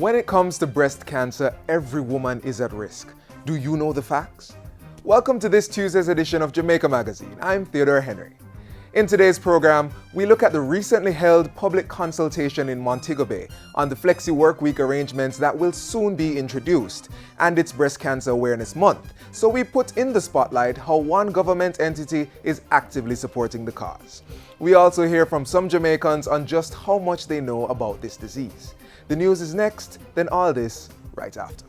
When it comes to breast cancer, every woman is at risk. Do you know the facts? Welcome to this Tuesday's edition of Jamaica Magazine. I'm Theodore Henry. In today's program, we look at the recently held public consultation in Montego Bay on the Flexi Workweek arrangements that will soon be introduced, and it's Breast Cancer Awareness Month. So we put in the spotlight how one government entity is actively supporting the cause. We also hear from some Jamaicans on just how much they know about this disease. The news is next, then all this right after.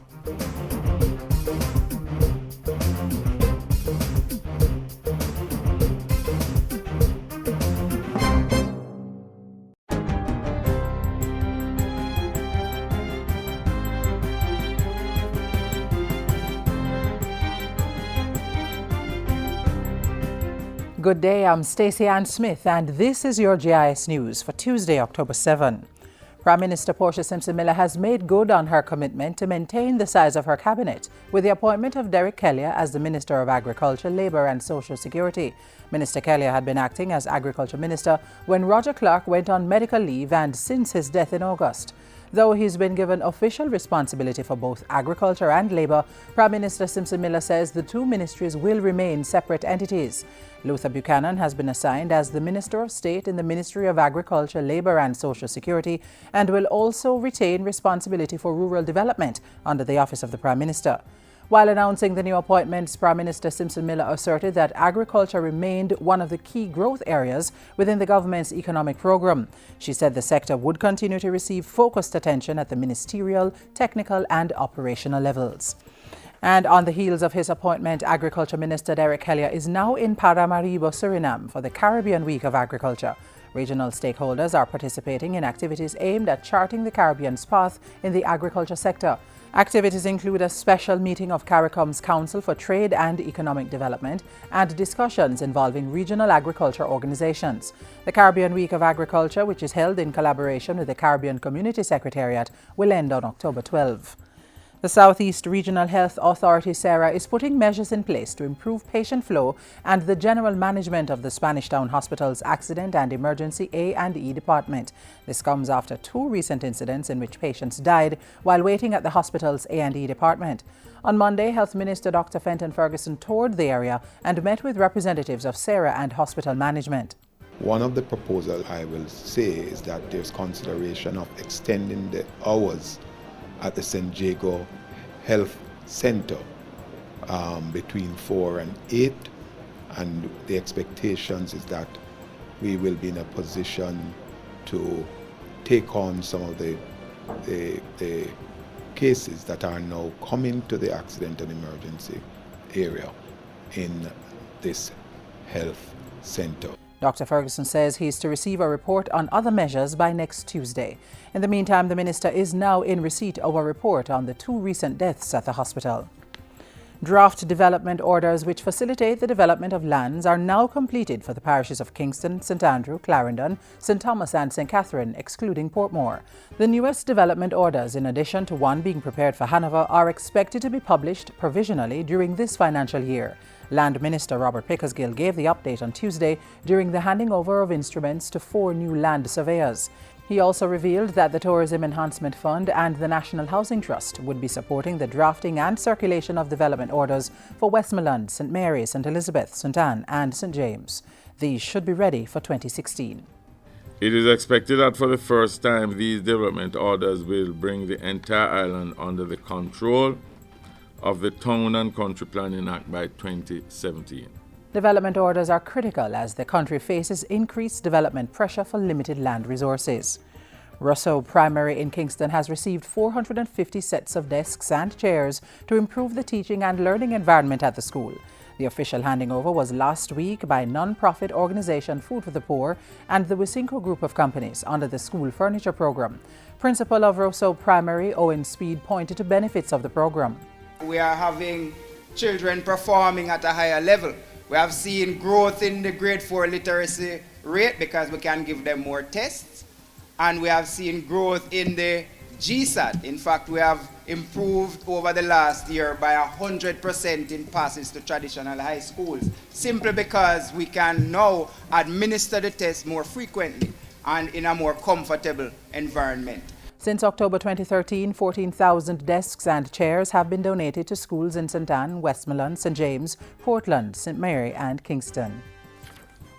Good day, I'm Stacey Ann Smith, and this is your GIS News for Tuesday, October 7. Prime Minister Portia Simpson-Miller has made good on her commitment to maintain the size of her cabinet with the appointment of Derek Kelliher as the Minister of Agriculture, Labour and Social Security. Minister Kelliher had been acting as Agriculture Minister when Roger Clark went on medical leave and since his death in August. Though he's been given official responsibility for both agriculture and labour, Prime Minister Simpson-Miller says the two ministries will remain separate entities. Luther Buchanan has been assigned as the Minister of State in the Ministry of Agriculture, Labour and Social Security and will also retain responsibility for rural development under the Office of the Prime Minister. While announcing the new appointments, Prime Minister Simpson-Miller asserted that agriculture remained one of the key growth areas within the government's economic program. She said the sector would continue to receive focused attention at the ministerial, technical and operational levels. And on the heels of his appointment, Agriculture Minister Derek Kelliher is now in Paramaribo, Suriname for the Caribbean Week of Agriculture. Regional stakeholders are participating in activities aimed at charting the Caribbean's path in the agriculture sector. Activities include a special meeting of CARICOM's Council for Trade and Economic Development and discussions involving regional agriculture organizations. The Caribbean Week of Agriculture, which is held in collaboration with the Caribbean Community Secretariat, will end on October 12. The Southeast Regional Health Authority, SERA, is putting measures in place to improve patient flow and the general management of the Spanish Town Hospital's Accident and Emergency A&E Department. This comes after two recent incidents in which patients died while waiting at the hospital's A&E department. On Monday, Health Minister Dr. Fenton Ferguson toured the area and met with representatives of SERA and hospital management. One of the proposals I will say is that there's consideration of extending the hours at the St. Jago Health Center between 4 and 8, and the expectations is that we will be in a position to take on some of the cases that are now coming to the accident and emergency area in this health center. Dr. Ferguson says he is to receive a report on other measures by next Tuesday. In the meantime, the minister is now in receipt of a report on the two recent deaths at the hospital. Draft development orders which facilitate the development of lands are now completed for the parishes of Kingston, St. Andrew, Clarendon, St. Thomas and St. Catherine, excluding Portmore. The newest development orders, in addition to one being prepared for Hanover, are expected to be published provisionally during this financial year. Land Minister Robert Pickersgill gave the update on Tuesday during the handing over of instruments to 4 new land surveyors. He also revealed that the Tourism Enhancement Fund and the National Housing Trust would be supporting the drafting and circulation of development orders for Westmoreland, St. Mary, St. Elizabeth, St. Anne and St. James. These should be ready for 2016. It is expected that for the first time these development orders will bring the entire island under the control of the Town and Country Planning Act by 2017. Development orders are critical as the country faces increased development pressure for limited land resources. Rousseau Primary in Kingston has received 450 sets of desks and chairs to improve the teaching and learning environment at the school. The official handing over was last week by non-profit organization Food for the Poor and the Wisinko Group of companies under the school furniture program. Principal of Rousseau Primary, Owen Speed, pointed to benefits of the program. We are having children performing at a higher level. We have seen growth in the grade 4 literacy rate because we can give them more tests. And we have seen growth in the GSAT. In fact, we have improved over the last year by 100% in passes to traditional high schools, simply because we can now administer the test more frequently and in a more comfortable environment. Since October 2013, 14,000 desks and chairs have been donated to schools in St. Anne, Westmoreland, St. James, Portland, St. Mary and Kingston.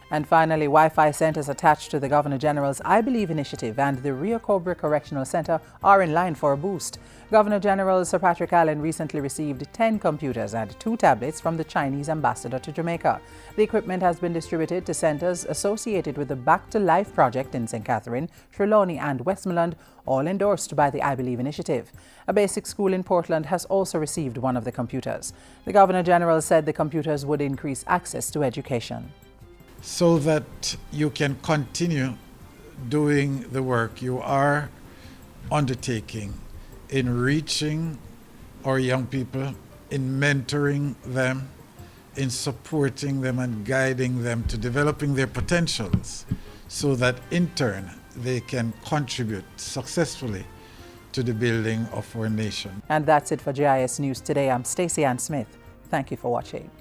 And finally, Wi-Fi centres attached to the Governor-General's I Believe initiative and the Rio Cobre Correctional Centre are in line for a boost. Governor-General Sir Patrick Allen recently received 10 computers and 2 tablets from the Chinese ambassador to Jamaica. The equipment has been distributed to centres associated with the Back to Life project in St. Catherine, Trelawney and Westmoreland, all endorsed by the I Believe initiative. A basic school in Portland has also received one of the computers. The Governor-General said the computers would increase access to education, so that you can continue doing the work you are undertaking in reaching our young people, in mentoring them, in supporting them and guiding them to developing their potentials, so that in turn they can contribute successfully to the building of our nation. And that's it for GIS News today. I'm Stacey Ann Smith. Thank you for watching.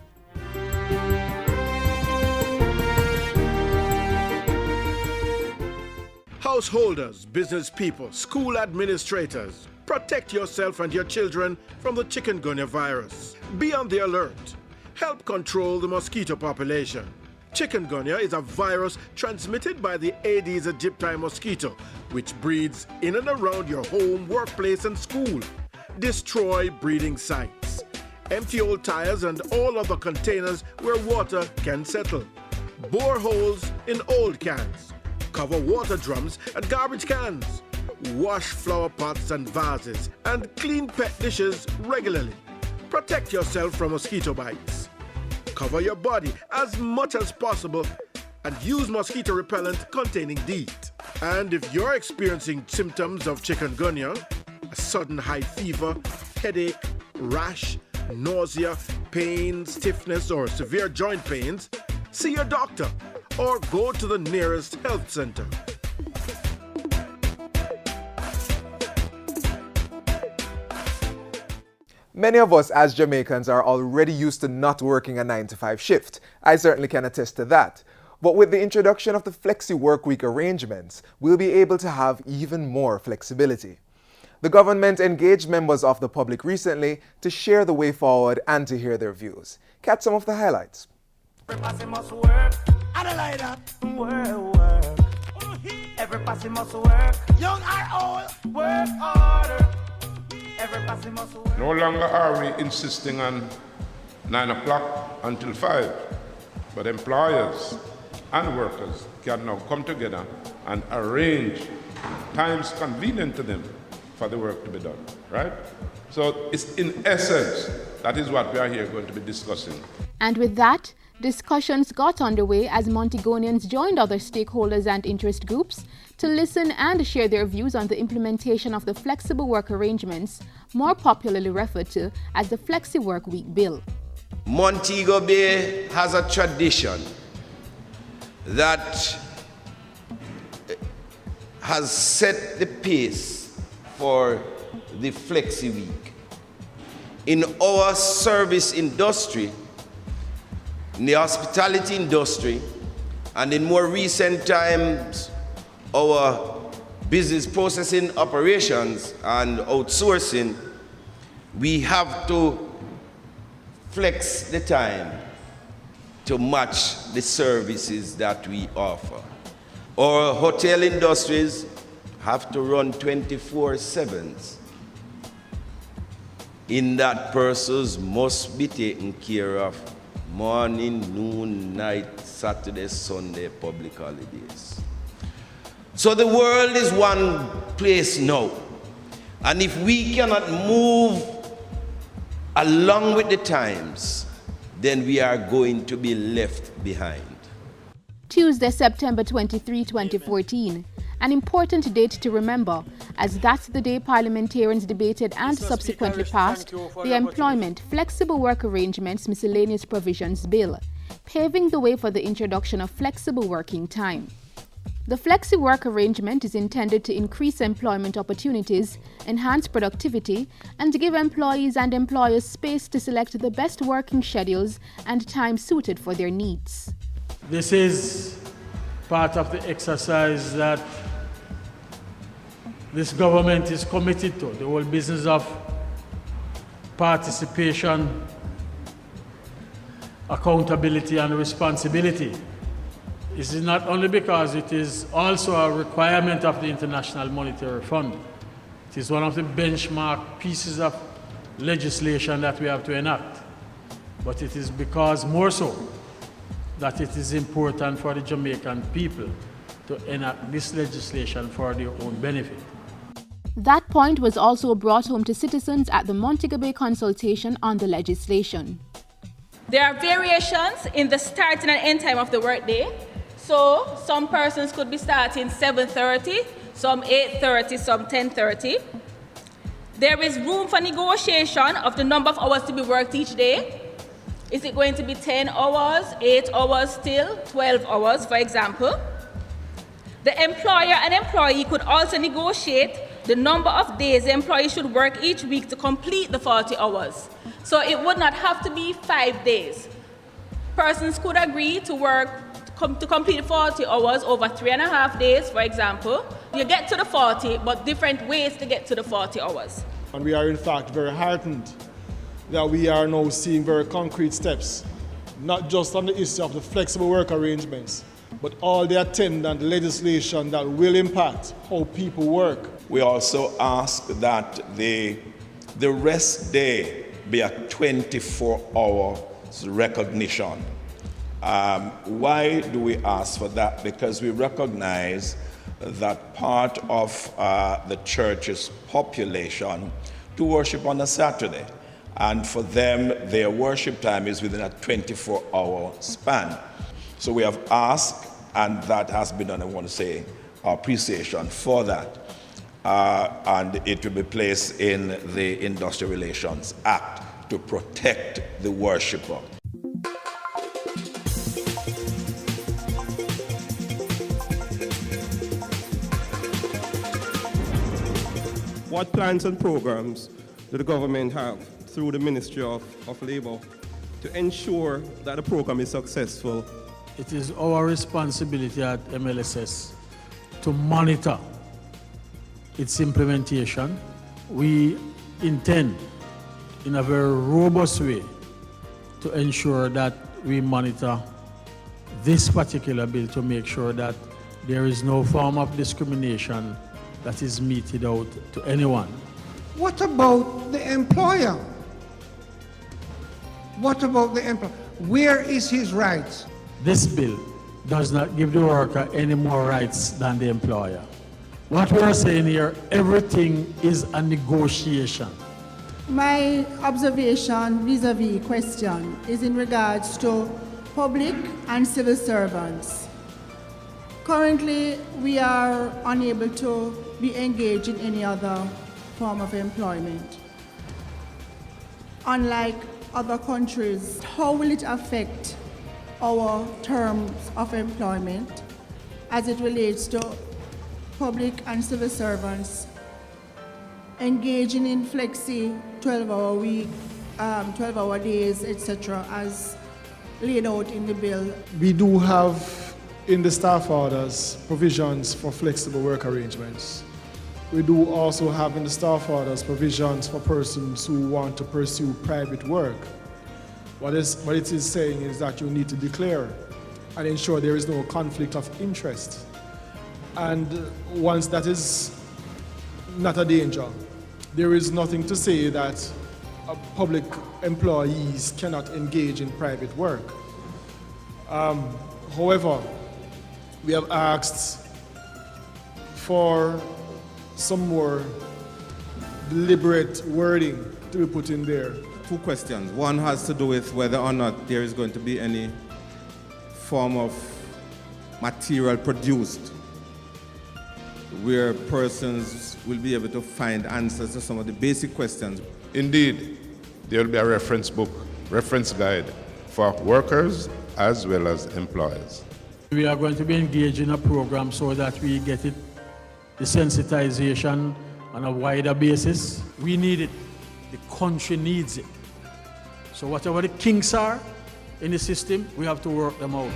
Householders, business people, school administrators, protect yourself and your children from the chikungunya virus. Be on the alert. Help control the mosquito population. Chikungunya is a virus transmitted by the Aedes aegypti mosquito, which breeds in and around your home, workplace, and school. Destroy breeding sites. Empty old tires and all other containers where water can settle. Bore holes in old cans. Cover water drums and garbage cans. Wash flower pots and vases and clean pet dishes regularly. Protect yourself from mosquito bites. Cover your body as much as possible and use mosquito repellent containing DEET. And if you're experiencing symptoms of chikungunya, a sudden high fever, headache, rash, nausea, pain, stiffness, or severe joint pains, see your doctor or go to the nearest health center. Many of us as Jamaicans are already used to not working a 9-to-5 shift. I certainly can attest to that. But with the introduction of the Flexi Workweek arrangements, we'll be able to have even more flexibility. The government engaged members of the public recently to share the way forward and to hear their views. Catch some of the highlights. Everybody must work. I don't like that. Work. Everybody must work. Young or old. Work harder. Everybody must work. No longer are we insisting on 9 o'clock until 5, but employers and workers can now come together and arrange times convenient to them for the work to be done, right? So it's in essence, that is what we are here going to be discussing. And with that, discussions got underway as Montegonians joined other stakeholders and interest groups to listen and share their views on the implementation of the flexible work arrangements, more popularly referred to as the Flexi Work Week Bill. Montego Bay has a tradition that has set the pace for the Flexi Week. In our service industry, in the hospitality industry, and in more recent times, our business processing operations and outsourcing, we have to flex the time to match the services that we offer. Our hotel industries have to run 24/7s. In that persons must be taken care of morning, noon, night, Saturday, Sunday, public holidays. So the world is one place now. And if we cannot move along with the times, then we are going to be left behind. Tuesday, September 23, 2014. An important date to remember, as that's the day parliamentarians debated and subsequently passed the Employment Flexible Work Arrangements Miscellaneous Provisions Bill, paving the way for the introduction of flexible working time. The Flexi Work Arrangement is intended to increase employment opportunities, enhance productivity, and give employees and employers space to select the best working schedules and time suited for their needs. This is part of the exercise that this government is committed to, the whole business of participation, accountability and responsibility. This is not only because it is also a requirement of the International Monetary Fund. It is one of the benchmark pieces of legislation that we have to enact. But it is because more so that it is important for the Jamaican people to enact this legislation for their own benefit. That point was also brought home to citizens at the Montego Bay consultation on the legislation. There are variations in the starting and end time of the workday. So some persons could be starting 7:30, some 8:30, some 10:30. There is room for negotiation of the number of hours to be worked each day. Is it going to be 10 hours, 8 hours still, 12 hours, for example? The employer and employee could also negotiate the number of days the employee should work each week to complete the 40 hours. So it would not have to be 5 days. Persons could agree to work to complete 40 hours over 3.5 days, for example. You get to the 40, but different ways to get to the 40 hours. And we are in fact very heartened that we are now seeing very concrete steps, not just on the issue of the flexible work arrangements, but all the attendant legislation that will impact how people work. We also ask that the rest day be a 24-hour recognition. Why do we ask for that? Because we recognize that part of the church's population to worship on a Saturday. And for them, their worship time is within a 24-hour span. So we have asked, and that has been done, I want to say, our appreciation for that. And it will be placed in the Industrial Relations Act to protect the worshipper. What plans and programs do the government have through the Ministry of Labour to ensure that the program is successful? It is our responsibility at MLSS to monitor its implementation. We intend in a very robust way to ensure that we monitor this particular bill to make sure that there is no form of discrimination that is meted out to anyone. What about the employer? What about the employer? Where is his rights? This bill does not give the worker any more rights than the employer. What we're saying here, everything is a negotiation. My observation vis-a-vis question is in regards to public and civil servants. Currently, we are unable to be engaged in any other form of employment. Unlike other countries, how will it affect our terms of employment as it relates to public and civil servants engaging in flexi 12-hour week, 12-hour days, etc., as laid out in the bill? We do have in the staff orders provisions for flexible work arrangements. We do also have in the staff orders provisions for persons who want to pursue private work. What it is saying is that you need to declare and ensure there is no conflict of interest. And once that is not a danger, there is nothing to say that public employees cannot engage in private work. However, we have asked for some more deliberate wording to be put in there. Two questions. One has to do with whether or not there is going to be any form of material produced where persons will be able to find answers to some of the basic questions. Indeed, there will be a reference book, reference guide for workers as well as employers. We are going to be engaged in a program so that we get it, the sensitization on a wider basis. We need it. The country needs it. So whatever the kinks are in the system, we have to work them out.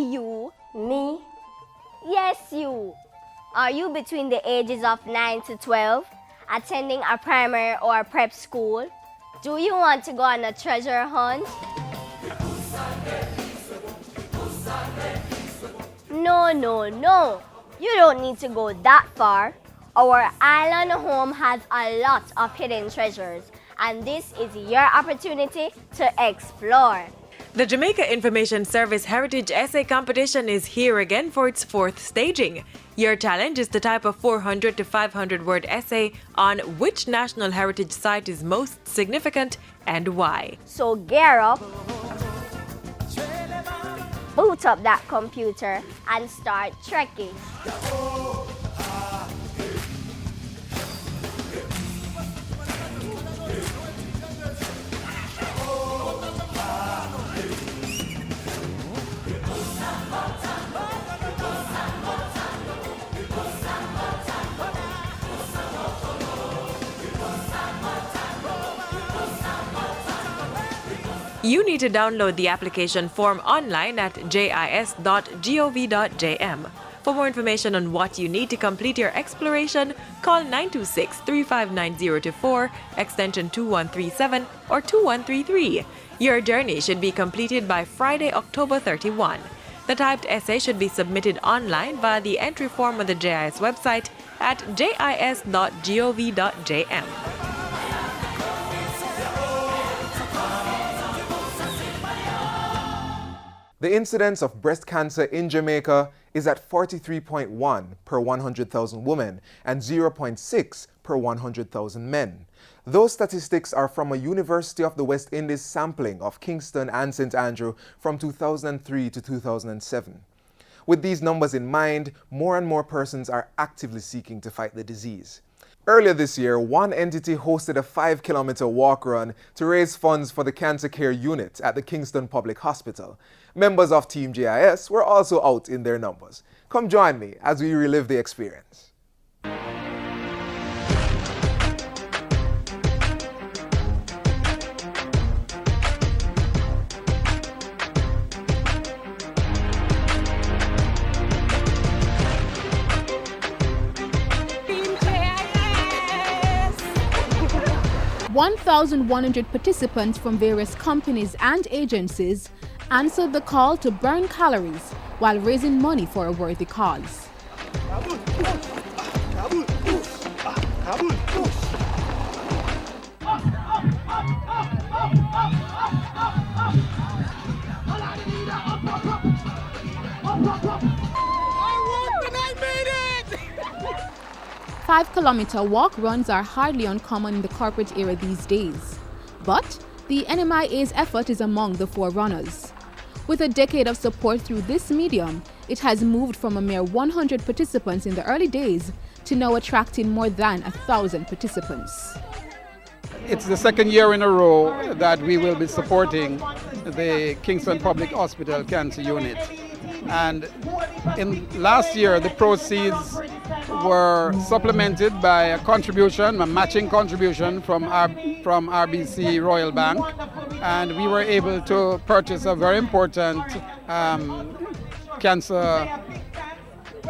you? Me? Yes, you. Are you between the ages of 9 to 12, attending a primary or a prep school? Do you want to go on a treasure hunt? No, no, no. You don't need to go that far. Our island home has a lot of hidden treasures, and this is your opportunity to explore. The Jamaica Information Service Heritage Essay Competition is here again for its 4th staging. Your challenge is to type a 400 to 500 word essay on which national heritage site is most significant and why. So gear up, boot up that computer, and start trekking. You need to download the application form online at jis.gov.jm. For more information on what you need to complete your exploration, call 926-359-024, extension 2137 or 2133. Your journey should be completed by Friday, October 31. The typed essay should be submitted online via the entry form on the JIS website at jis.gov.jm. The incidence of breast cancer in Jamaica is at 43.1 per 100,000 women and 0.6 per 100,000 men. Those statistics are from a University of the West Indies sampling of Kingston and St. Andrew from 2003 to 2007. With these numbers in mind, more and more persons are actively seeking to fight the disease. Earlier this year, one entity hosted a 5-kilometer walk run to raise funds for the cancer care unit at the Kingston Public Hospital. Members of Team JIS were also out in their numbers. Come join me as we relive the experience. – 1,100 participants from various companies and agencies answered the call to burn calories while raising money for a worthy cause. Five-kilometer walk runs are hardly uncommon in the corporate era these days. But the NMIA's effort is among the forerunners. With a decade of support through this medium, it has moved from a mere 100 participants in the early days to now attracting more than 1,000 participants. It's the second year in a row that we will be supporting the Kingston Public Hospital Cancer Unit. And in last year, the proceeds were supplemented by a contribution, a matching contribution from RBC Royal Bank, and we were able to purchase a very important cancer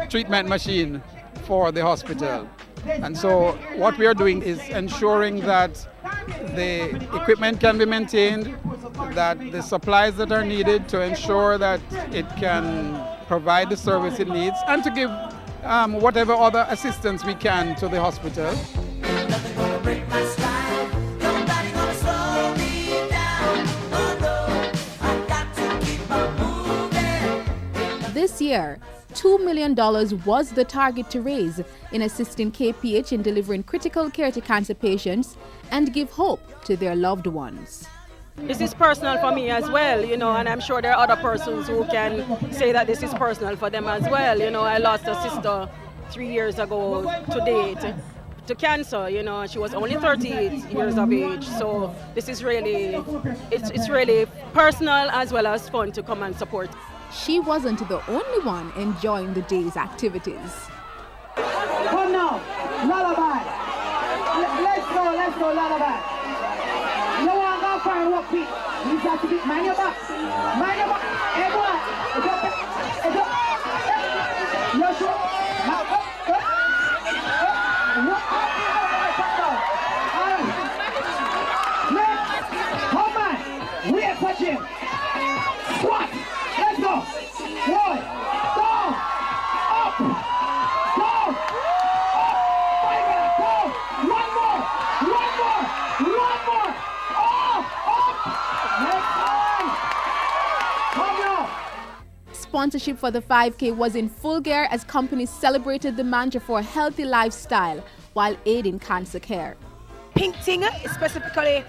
treatment machine for the hospital. And so what we are doing is ensuring that the equipment can be maintained, that the supplies that are needed to ensure that it can provide the service it needs, and to give whatever other assistance we can to the hospital. This year, $2 million was the target to raise in assisting KPH in delivering critical care to cancer patients and give hope to their loved ones. This is personal for me as well, you know, and I'm sure there are other persons who can say that this is personal for them as well. You know, I lost a sister 3 years ago to date to cancer, you know, she was only 38 years of age. So this is really, it's really personal as well as fun to come and support. She wasn't the only one enjoying the day's activities. Come now, lullaby. Let's go, lullaby. You want to go and walk feet. You have to be, mind your back. Mind your back. Hey, boy. It's up. You're sure. Come on. We're touching. Squat. Let's go. One. Down. Up. Down. Up. Go. One more. One more. One more. Up. Next time. Come now. Sponsorship for the 5K was in full gear as companies celebrated the mantra for a healthy lifestyle while aiding cancer care. Pink Thing is specifically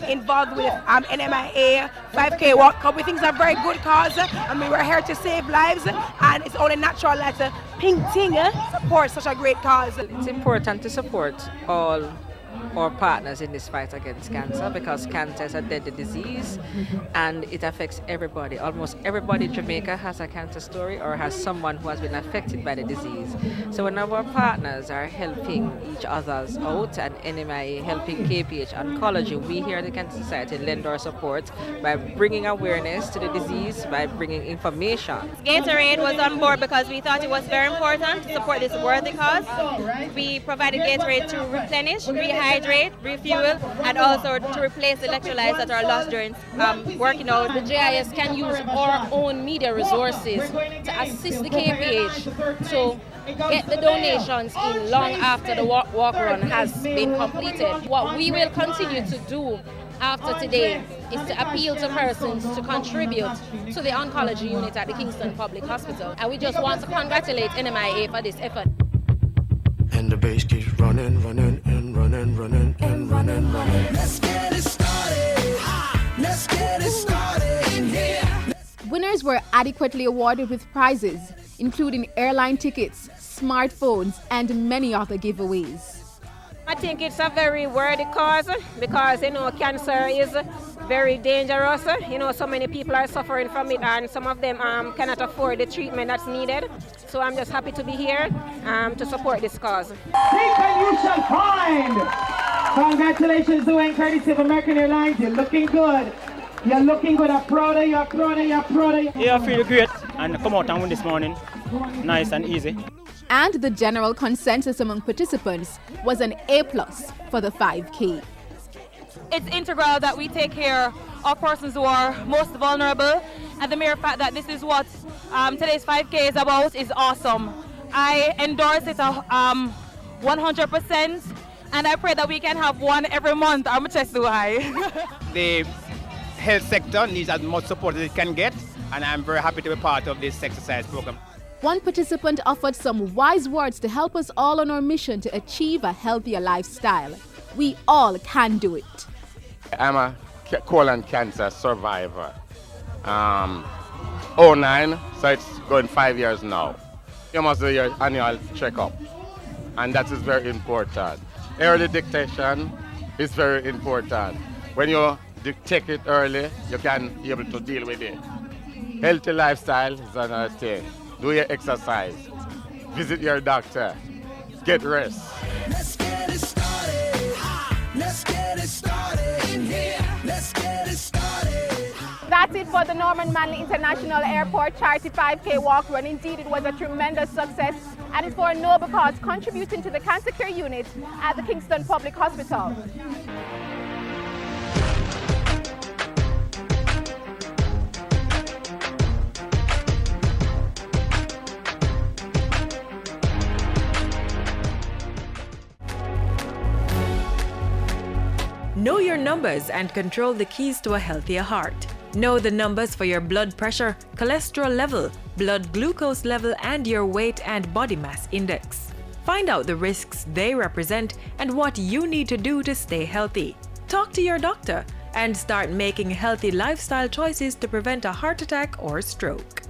involved with NMIA 5K Walk Cup. We think it's a very good cause. I mean, we're here to save lives, and it's only natural that Pink Thing supports such a great cause. It's important to support all our partners in this fight against cancer because cancer is a deadly disease and it affects everybody. Almost everybody in Jamaica has a cancer story or has someone who has been affected by the disease. So when our partners are helping each others out and NMIA helping KPH Oncology, we here at the Cancer Society lend our support by bringing awareness to the disease, by bringing information. Gatorade was on board because we thought it was very important to support this worthy cause. We provided Gatorade to replenish, rehydrate, refuel, and also to replace electrolytes that are lost during working out. The JIS can use our own media resources to assist the KPH to get the donations in long after the walk run has been completed. What we will continue to do after today is to appeal to persons to contribute to the oncology unit at the Kingston Public Hospital. And we just want to congratulate NMIA for this effort. And the bass keeps running, running, and running, running, and running, running. Let's get it started. Let's get it started in here. Winners were adequately awarded with prizes, including airline tickets, smartphones, and many other giveaways. I think it's a very worthy cause because, cancer is very dangerous. So many people are suffering from it and some of them cannot afford the treatment that's needed. So I'm just happy to be here to support this cause. Seek and you shall find. Congratulations to Wayne courtesy of American Airlines. You're looking good. You're looking good. I'm proud of you. I'm proud of you. I'm proud of you. Yeah, I feel great and come out and win this morning. Nice and easy. And the general consensus among participants was an A+ for the 5K. It's integral that we take care of persons who are most vulnerable, and the mere fact that this is what today's 5K is about is awesome. I endorse it 100%, and I pray that we can have one every month. I'm just too high. The health sector needs as much support as it can get, and I'm very happy to be part of this exercise program. One participant offered some wise words to help us all on our mission to achieve a healthier lifestyle. We all can do it. I'm a colon cancer survivor. 09, so it's going 5 years now. You must do your annual checkup, and that is very important. Early detection is very important. When you take it early, you can be able to deal with it. Healthy lifestyle is another thing. Do your exercise. Visit your doctor. Get rest. Let's get it started. Let's get it started in here. Let's get it started. That's it for the Norman Manley International Airport Charity 5K Walk Run. Indeed, it was a tremendous success and it's for a noble cause contributing to the cancer care unit at the Kingston Public Hospital. Know your numbers and control the keys to a healthier heart. Know the numbers for your blood pressure, cholesterol level, blood glucose level, and your weight and body mass index. Find out the risks they represent and what you need to do to stay healthy. Talk to your doctor and start making healthy lifestyle choices to prevent a heart attack or stroke.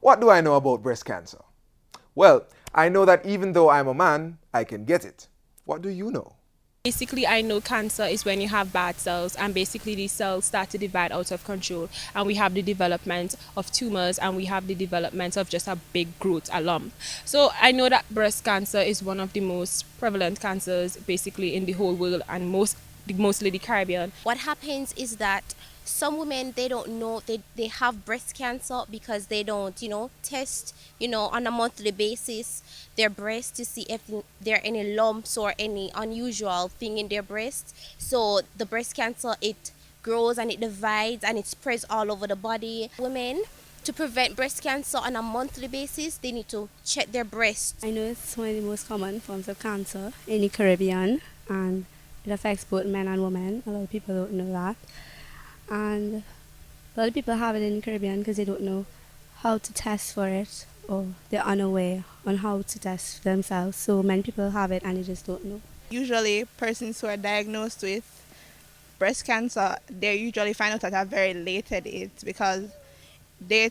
What do I know about breast cancer? Well, I know that even though I'm a man, I can get it. What do you know? Basically, I know cancer is when you have bad cells, and basically these cells start to divide out of control, and we have the development of tumors, and we have the development of just a big growth, a lump. So I know that breast cancer is one of the most prevalent cancers basically in the whole world, and mostly the Caribbean. What happens is that some women, they don't know they have breast cancer because they don't, test, on a monthly basis their breast to see if there are any lumps or any unusual thing in their breast. So the breast cancer, it grows and it divides and it spreads all over the body. Women, to prevent breast cancer on a monthly basis, they need to check their breasts. I know it's one of the most common forms of cancer in the Caribbean, and it affects both men and women. A lot of people don't know that. And a lot of people have it in the Caribbean because they don't know how to test for it, or they're unaware on how to test themselves. So many people have it and they just don't know. Usually persons who are diagnosed with breast cancer, they usually find out at a very late age because they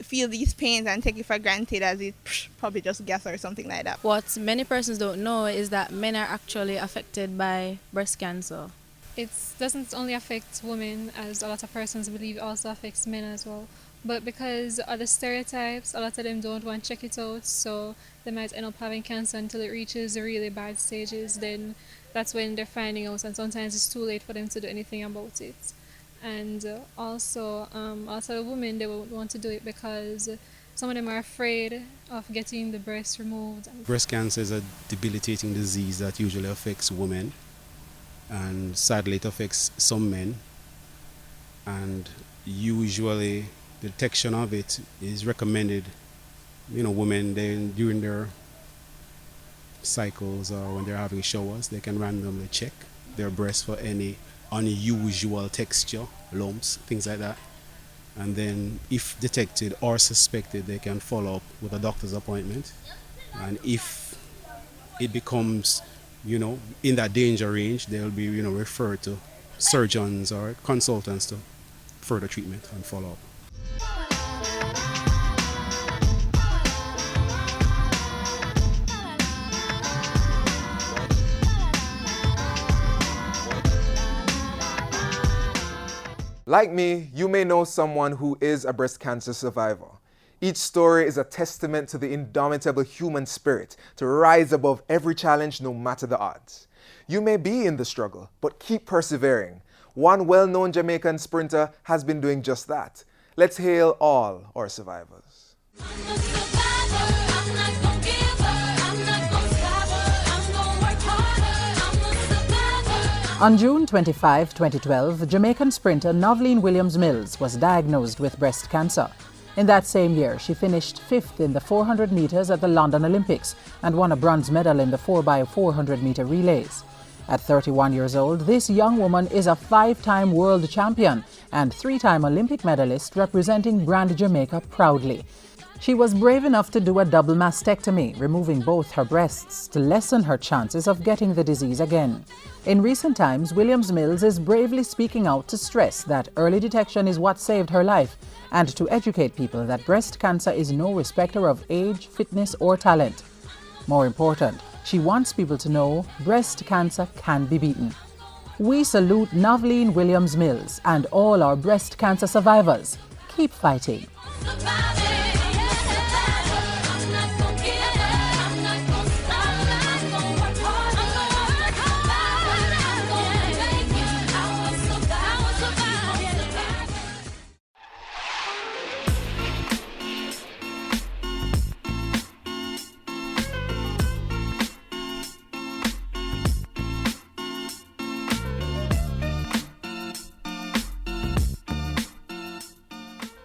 feel these pains and take it for granted as it probably just gas or something like that. What many persons don't know is that men are actually affected by breast cancer. It doesn't only affect women, as a lot of persons believe, it also affects men as well. But because of the stereotypes, a lot of them don't want to check it out, so they might end up having cancer until it reaches the really bad stages. Then that's when they're finding out, and sometimes it's too late for them to do anything about it. And also women, they won't want to do it because some of them are afraid of getting the breast removed. Breast cancer is a debilitating disease that usually affects women, and sadly it affects some men, and usually the detection of it is recommended, women during their cycles or when they're having showers, they can randomly check their breasts for any unusual texture, lumps, things like that, and then if detected or suspected, they can follow up with a doctor's appointment, and if it becomes in that danger range, they'll be referred to surgeons or consultants to further treatment and follow up. Like me, you may know someone who is a breast cancer survivor. Each story is a testament to the indomitable human spirit to rise above every challenge no matter the odds. You may be in the struggle, but keep persevering. One well-known Jamaican sprinter has been doing just that. Let's hail all our survivors. On June 25, 2012, Jamaican sprinter Novleen Williams-Mills was diagnosed with breast cancer. In that same year, she finished 5th in the 400 meters at the London Olympics and won a bronze medal in the 4x400 meter relays. At 31 years old, this young woman is a 5-time world champion and 3-time Olympic medalist representing Brand Jamaica proudly. She was brave enough to do a double mastectomy, removing both her breasts to lessen her chances of getting the disease again. In recent times, Williams-Mills is bravely speaking out to stress that early detection is what saved her life and to educate people that breast cancer is no respecter of age, fitness, or talent. More important, she wants people to know breast cancer can be beaten. We salute Novleen Williams-Mills and all our breast cancer survivors. Keep fighting.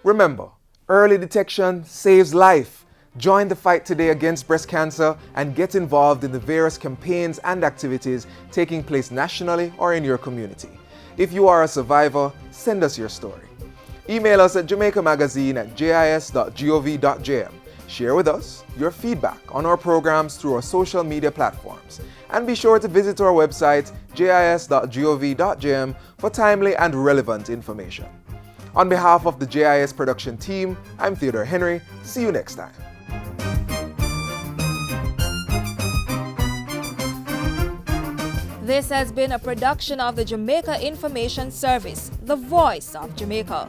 Remember, early detection saves life. Join the fight today against breast cancer and get involved in the various campaigns and activities taking place nationally or in your community. If you are a survivor, send us your story. Email us at jamaicamagazine@jis.gov.jm. Share with us your feedback on our programs through our social media platforms. And be sure to visit our website, jis.gov.jm, for timely and relevant information. On behalf of the JIS production team, I'm Theodore Henry. See you next time. This has been a production of the Jamaica Information Service, the voice of Jamaica.